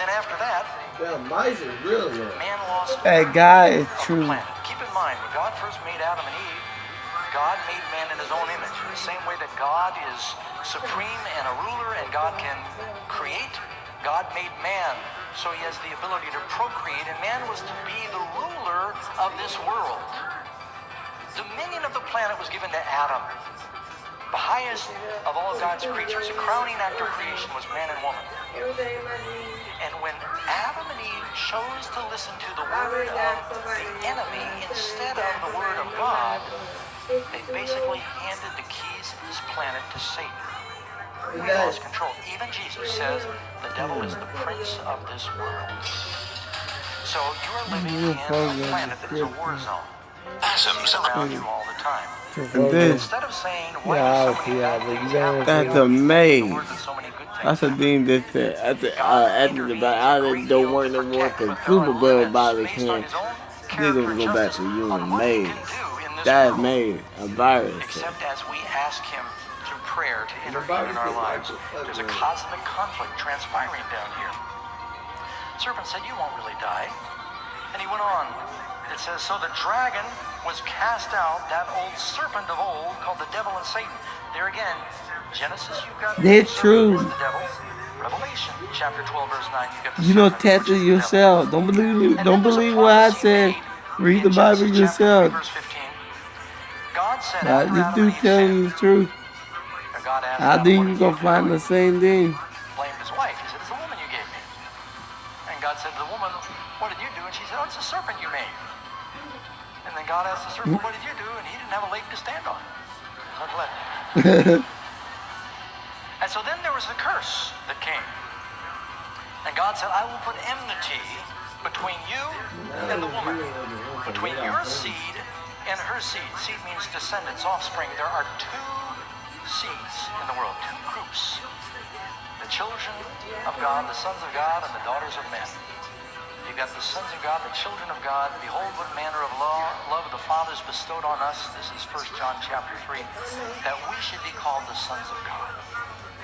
then after that, mice are really good. man lost That guy is true. Keep in mind, when God first made Adam and Eve, God made man in his own image. In the same way that God is supreme and a ruler and God can create, God made man so he has the ability to procreate, and man was to be the ruler of this world. Dominion of the planet was given to Adam. The highest of all God's creatures, a crowning act of creation, was man and woman. And when Adam and Eve chose to listen to the word of the enemy instead of the word of God, they basically handed the keys to this planet to Satan. We lost control. Even Jesus says the devil is the prince of this world. So you are living in a planet that is a war zone. Atoms around you all the time. And this, Instead of saying, why that's a maze. That's a thing that said after the battle, I don't work no more because Super Bowl body can't. They're gonna go back to human maze. That is maze, a virus. Except as we ask him through prayer to intervene in our lives. There's a cosmic conflict transpiring down here. Serpent said, you won't really die. And he went on. It says, so the dragon was cast out, that old serpent of old called the devil and Satan. There again, Genesis, you've got that's true. The devil. Revelation chapter 12, verse 9, you've got the you know, test it yourself. Don't believe it. Don't believe what I said. Read the Bible yourself. God said, just do telling the truth. I think you're gonna find the same thing. Blamed his wife. He said, it's the woman you gave me. And God said to the woman, what did you do? And she said, oh, it's the serpent you made. And then God asked the serpent, what did you do? And he didn't have a leg to stand on. And so then there was the curse that came. And God said, I will put enmity between you and the woman, between your seed and her seed. Seed means descendants, offspring. There are two seeds in the world, two groups. The children of God, the sons of God, and the daughters of men. You've got the sons of God, the children of God. Behold, what manner of love the Father has bestowed on us. This is 1 John chapter 3, that we should be called the sons of God.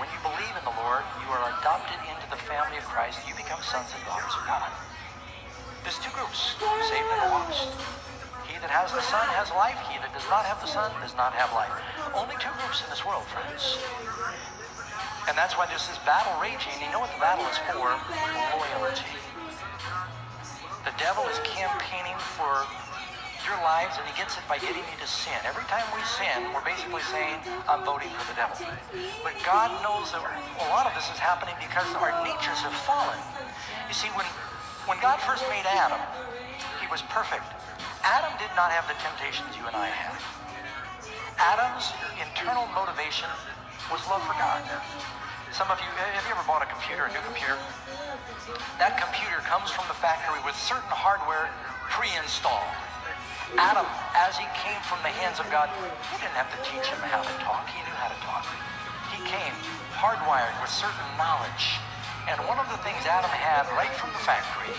When you believe in the Lord, you are adopted into the family of Christ. You become sons and daughters of God. There's two groups, saved and lost. He that has the Son has life. He that does not have the Son does not have life. Only two groups in this world, friends. And that's why there's this battle raging. You know what the battle is for? Loyalty. The devil is campaigning for your lives, and he gets it by getting you to sin. Every time we sin, we're basically saying, I'm voting for the devil. But God knows that a lot of this is happening because our natures have fallen. You see, when God first made Adam, he was perfect. Adam did not have the temptations you and I have. Adam's internal motivation was love for God. Some of you, have you ever bought a computer, a new computer? That computer comes from the factory with certain hardware pre-installed. Adam, as he came from the hands of God, he didn't have to teach him how to talk. He knew how to talk. He came hardwired with certain knowledge. And one of the things Adam had right from the factory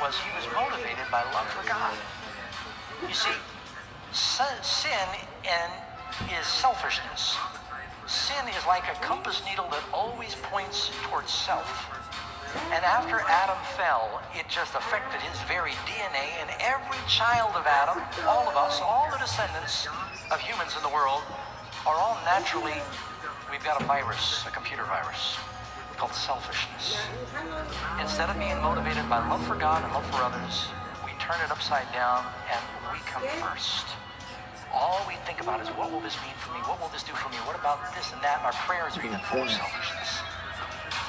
was he was motivated by love for God. You see, sin is selfishness. Sin is like a compass needle that always points towards self. And after Adam fell, it just affected his very DNA, and every child of Adam, all of us, all the descendants of humans in the world, are all naturally, we've got a virus, a computer virus, called selfishness. Instead of being motivated by love for God and love for others, we turn it upside down and we come first. All we think about is, what will this mean for me? What will this do for me? What about this and that? And our prayers are even full of selfishness.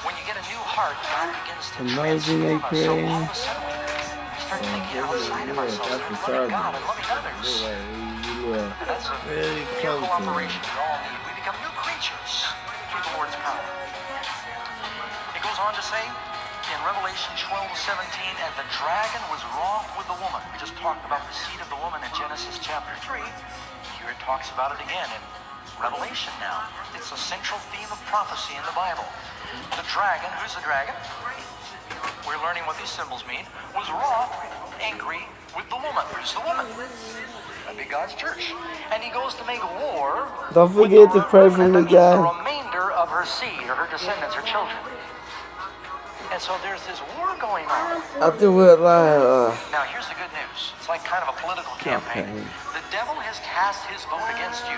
When you get a new heart, God begins to transform us. So all of a sudden, we start thinking outside of ourselves, loving God and loving others. And that's a miracle operation we all need. We become new creatures through the Lord's power. It goes on to say, in Revelation 12:17, and the dragon was wroth with the woman. We just talked about the seed of the woman in Genesis chapter 3. Here it talks about it again in Revelation now. It's a central theme of prophecy in the Bible. The dragon, who's the dragon? We're learning what these symbols mean. Was wroth, angry with the woman. Who's the woman? That'd be God's church. And he goes to make war. Don't forget to pray for me, the guys. remainder of her seed, or her descendants, her children. And And so there's this war going on. I do it like Now here's the good news. It's like kind of a political campaign. The devil has cast his vote against you.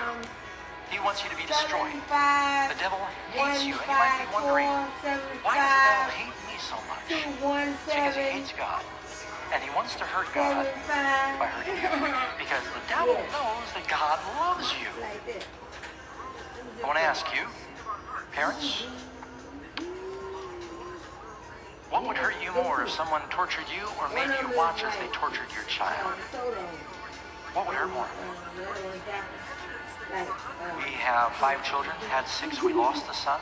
He wants you to be destroyed. The devil hates you. And you might be wondering, why does the devil hate me so much? It's because he hates God. And he wants to hurt God by hurting you. Because the devil knows that God loves you. I want to ask you, parents, what would hurt you more if someone tortured you or made you watch as they tortured your child? What would hurt more? We have 5 children, had 6, we lost a son.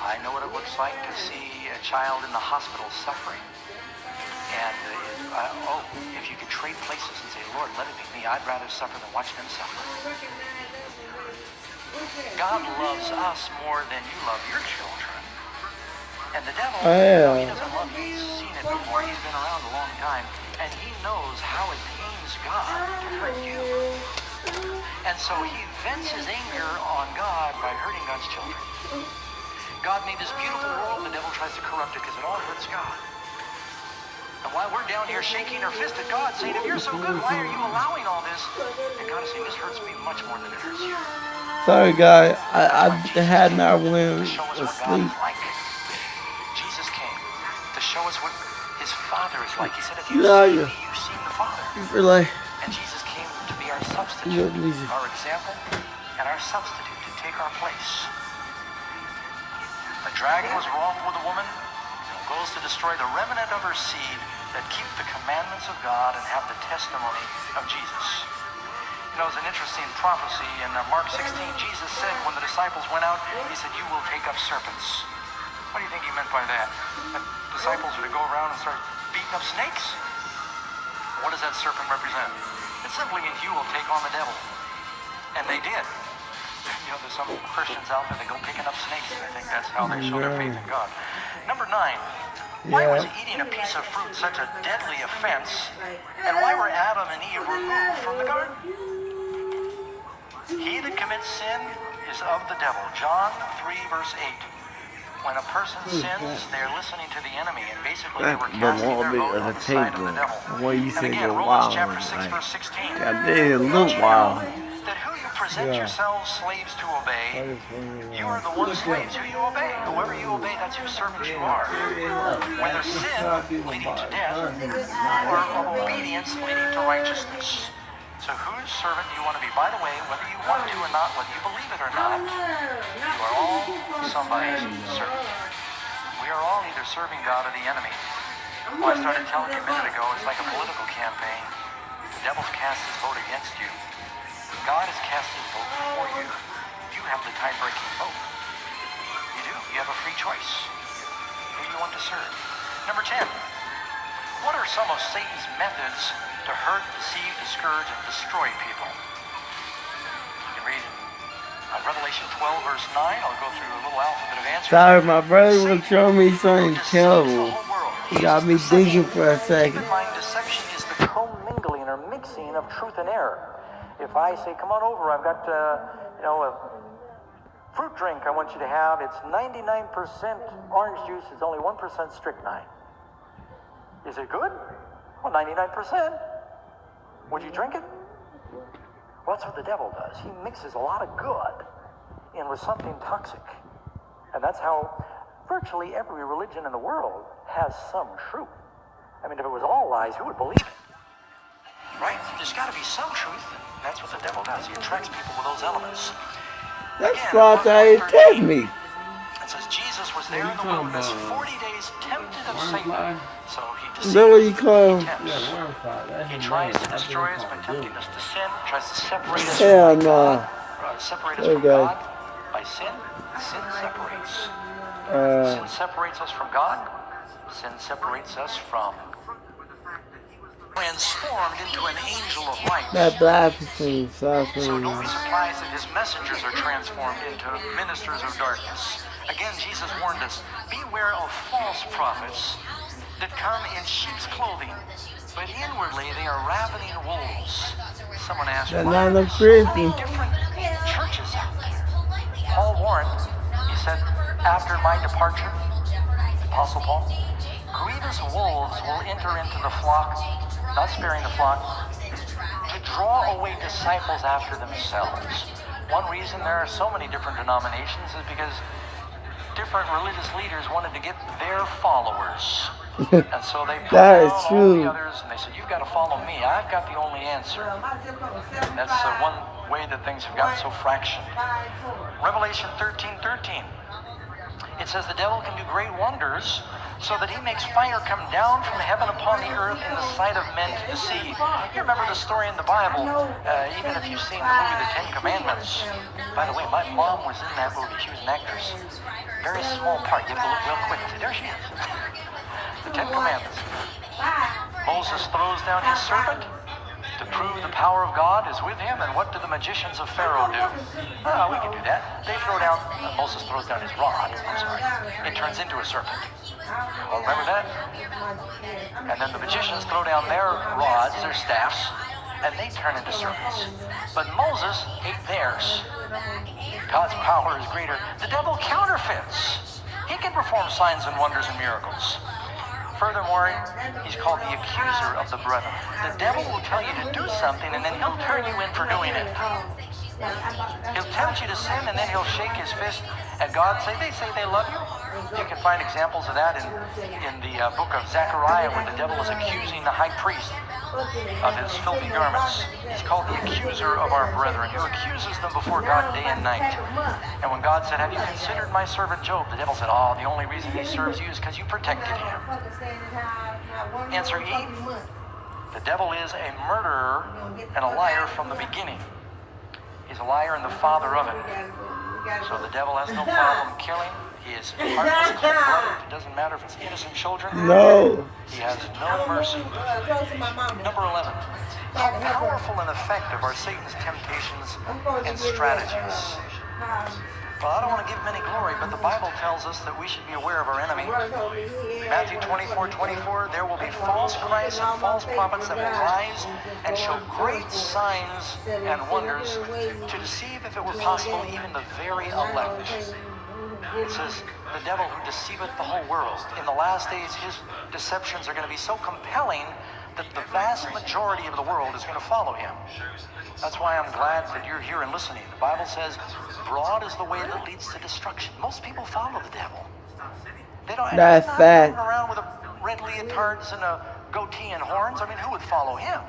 I know what it looks like to see a child in the hospital suffering. And if you could trade places and say, Lord, let it be me, I'd rather suffer than watch them suffer. God loves us more than you love your children. And the devil, he doesn't love you. He's seen it before. He's been around a long time. And he knows how it pains God to hurt you. And so he vents his anger on God by hurting God's children. God made this beautiful world. The devil tries to corrupt it because it all hurts God. And while we're down here shaking our fist at God, saying, if you're so good, why are you allowing all this? And God is saying, this hurts me much more than it hurts you. sorry, guy. I had my win asleep. Jesus came to show us what his Father is like. He said, if you've seen me, you've seen the Father. You feel like And Jesus came to be our substitute, our example, and our substitute to take our place. The dragon was wroth with the woman, and goes to destroy the remnant of her seed that keep the commandments of God and have the testimony of Jesus. You know, it's an interesting prophecy. In Mark 16, Jesus said when the disciples went out, he said, you will take up serpents. What do you think he meant by that? That disciples were to go around and start beating up snakes? What does that serpent represent? It simply means you will take on the devil. And they did. You know, there's some Christians out there that go picking up snakes, and I think that's how they show their faith in God. Number 9, why was eating a piece of fruit such a deadly offense? And why were Adam and Eve removed from the garden? He that commits sin is of the devil. John 3, verse 8. When a person sins, they're listening to the enemy, and basically they were casting their vote on the side of the devil. And again, Romans chapter 6, verse 16. God, they look wild. That who you present yourselves slaves to obey, you are the one slaves who you obey. Whoever you obey, that's whose servants you are. Whether sin leading to death, or obedience leading to righteousness. So whose servant do you want to be? By the way, whether you want to or not, whether you believe it or not, you are all somebody's servant. We are all either serving God or the enemy. Well, I started telling you a minute ago, it's like a political campaign. The devil's cast his vote against you. God has cast his vote for you. You have the tie-breaking vote. You do. You have a free choice. Who you want to serve. Number 10. What are some of Satan's methods to hurt, deceive, discourage, and destroy people? You can read Revelation 12, verse 9. I'll go through a little alphabet of answers. Sorry, my brother was showing me something terrible. He got me thinking for a second. Deception is the commingling or mixing of truth and error. If I say, come on over, I've got, a fruit drink I want you to have. It's 99% orange juice. It's only 1% strychnine. Is it good? Well, 99%. Would you drink it? Well, that's what the devil does. He mixes a lot of good in with something toxic. And that's how virtually every religion in the world has some truth. I mean, if it was all lies, who would believe it? Right? There's got to be some truth. And that's what the devil does. He attracts people with those elements. That's what they told me. It says Jesus was there in the wilderness 40 days tempted of Satan. So he deceives. He tries to destroy us by tempting us to sin. Tries to separate us from God. Separate us from God by sin. Sin separates. Sin separates us from God. Sin separates us from transformed into an angel of light. That blasphemy, So don't be surprised that his messengers are transformed into ministers of darkness. Again, Jesus warned us, beware of false prophets that come in sheep's clothing, but inwardly they are ravening wolves. Someone asked, why are there so many different churches out there? Paul warned, he said, after my departure, Apostle Paul, grievous wolves will enter into the flock, not sparing the flock, to draw away disciples after themselves. One reason there are so many different denominations is because different religious leaders wanted to get their followers. And so they put down all the others and they said, you've got to follow me. I've got the only answer. That's one way that things have gotten so fractioned. Revelation 13:13. It says the devil can do great wonders so that he makes fire come down from heaven upon the earth in the sight of men to deceive. You remember the story in the Bible, even if you've seen the movie The Ten Commandments. By the way, my mom was in that movie. She was an actress. Very small part. You have to look real quick and say, there she is. The Ten Commandments. Moses throws down his serpent to prove the power of God is with him, and what do the magicians of Pharaoh do? Oh, we can do that. They throw down, Moses throws down his rod, I'm sorry. It turns into a serpent. Well, remember that? And then the magicians throw down their rods, their staffs, and they turn into serpents. But Moses ate theirs. God's power is greater. The devil counterfeits. He can perform signs and wonders and miracles. Furthermore, he's called the accuser of the brethren. The devil will tell you to do something, and then he'll turn you in for doing it. He'll tempt you to sin, and then he'll shake his fist at God. They say they love you. You can find examples of that in the book of Zechariah, where the devil is accusing the high priest of his filthy garments. He's called the accuser of our brethren, who accuses them before God day and night. And when God said, have you considered my servant Job? The devil said, oh, the only reason he serves you is because you protected him. Answer E. The devil is a murderer and a liar from the beginning. He's a liar and the father of it. So the devil has no problem killing. He is heartless, cold-blooded. It doesn't matter if it's innocent children. No. He has no mercy. Number 11. How powerful and effective are Satan's temptations and strategies? Well, I don't want to give him any glory, but the Bible tells us that we should be aware of our enemy. Matthew 24:24, there will be false Christs and false prophets that will rise and show great signs and wonders to deceive, if it were possible, even the very elect. It says, the devil who deceiveth the whole world. In the last days, his deceptions are going to be so compelling that the vast majority of the world is going to follow him. That's why I'm glad that you're here and listening. The Bible says, broad is the way that leads to destruction. Most people follow the devil. They don't. That's fact. Running around with red leotards and a goatee and horns. I mean, who would follow him?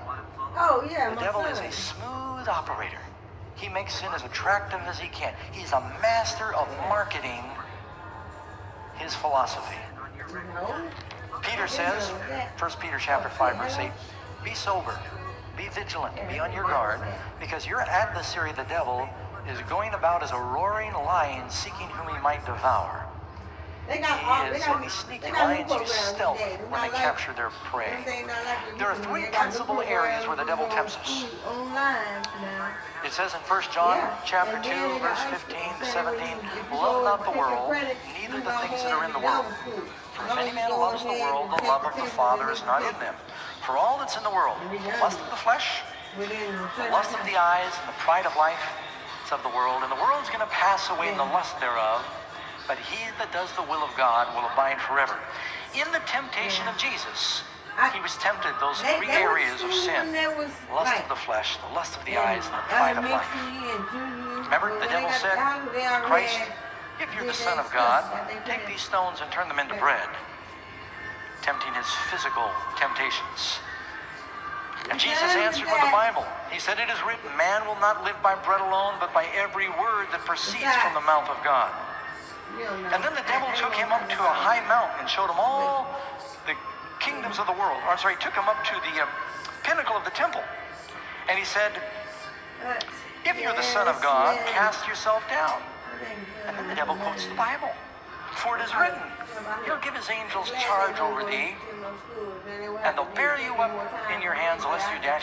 Oh, yeah. The devil is a smooth operator. He makes sin as attractive as he can. He's a master of marketing his philosophy. Peter says, 1 Peter chapter 5, verse 8, be sober, be vigilant, be on your guard, because your adversary, the devil, is going about as a roaring lion, seeking whom he might devour. These sneaky lions use stealth when they capture their prey. There are three principal areas where the devil tempts us. It says in 1 John chapter 2, verse 15 to 17, love not the world, neither the things that are in the world. For if any man loves the world, the love of the Father is not in them. For all that's in the world, the lust of the flesh, the lust of the eyes, and the pride of life, it's of the world. And the world's going to pass away in the lust thereof, but he that does the will of God will abide forever. In the temptation of Jesus, he was tempted those three areas of sin. Lust of the flesh, the lust of the eyes, and the pride of life. Remember, the devil said to Christ, if you're the Son of God, take these stones and turn them into bread. Tempting his physical temptations. And Jesus answered with the Bible. He said, it is written, man will not live by bread alone, but by every word that proceeds from the mouth of God. And then the devil took him up to a high mountain and showed him all the kingdoms of the world. Or, I'm sorry, he took him up to the pinnacle of the temple. And he said, if you're the Son of God, cast yourself down. And then the devil quotes the Bible. For it is written, he'll give his angels charge over thee, and they'll bear you up in your hands lest you dash your